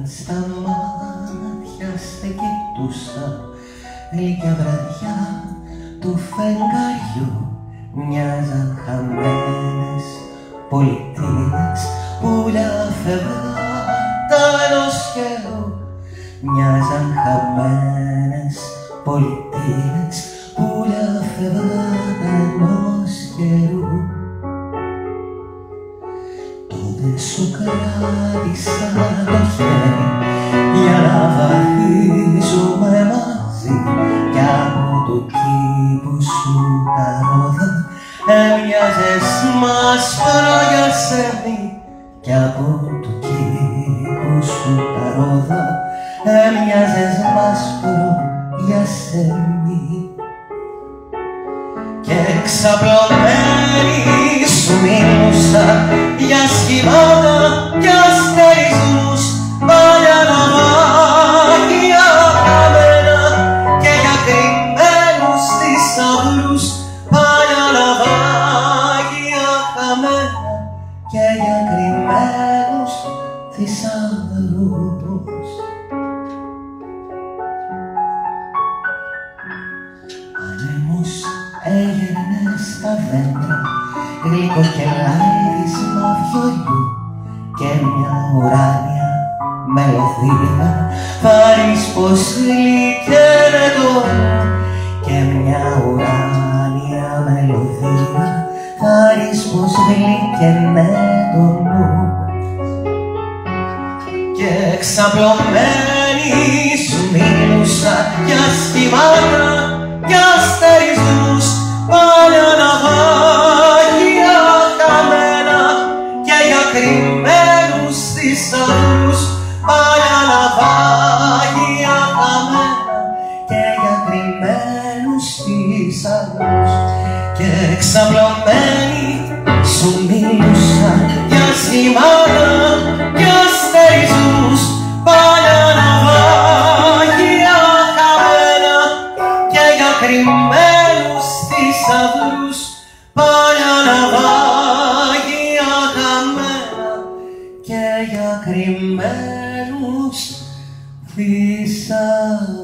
στα μάτια σε κοιτούσα, γλυκιά βραδιά του φεγγαριού μοιάζαν χαμένες πολιτείες, πουλιά φευγάτα ενός καιρού. Μοιάζαν χαμένες πολιτείες, πουλιά φευγάτα ενός καιρού. Τότε σου κράτησα το χέρι για να βαδίζουμε μαζί, κι από το κήπο σου τα ρόδα έμοιαζες μάσπρο για σέμι, κι από το κήπο σου τα ρόδα έμοιαζες μάσπρο για σέμι. Και ξαπλωμένη σου μίλουσα για σχημάτα κι αστερισμούς, παλιά ναυάγια χαμένα και για κρυμμένους θησαυρούς, παλιά ναυάγια χαμένα και για κρυμμένους θησαυρούς. Ανέμος έγερνε στα δέντρα, γλυκό κελάιδισμα βιολιού και μια ουράνια μελωδία, πάρεις πως γλυκένε το νου, και μια ουράνια μελωδία, πάρεις πως γλυκένε το νου. Και ξαπλωμένη σου μίλουσα για σχημάτα κι αστερισμούς, παλιά ναυάγια χαμένα και για κρυμμένους θησαυρούς, παλιά ναυάγια χαμένα και για κρυμμένους θησαυρούς. Και ξαπλωμένη σου μίλουσα για σχημάτα κι αστερισμούς, παλιά ναυάγια χαμένα και για κρυμμένους θησαυρούς, παλιά ναυάγια χαμένα και για κρυμμένους θησαυρούς.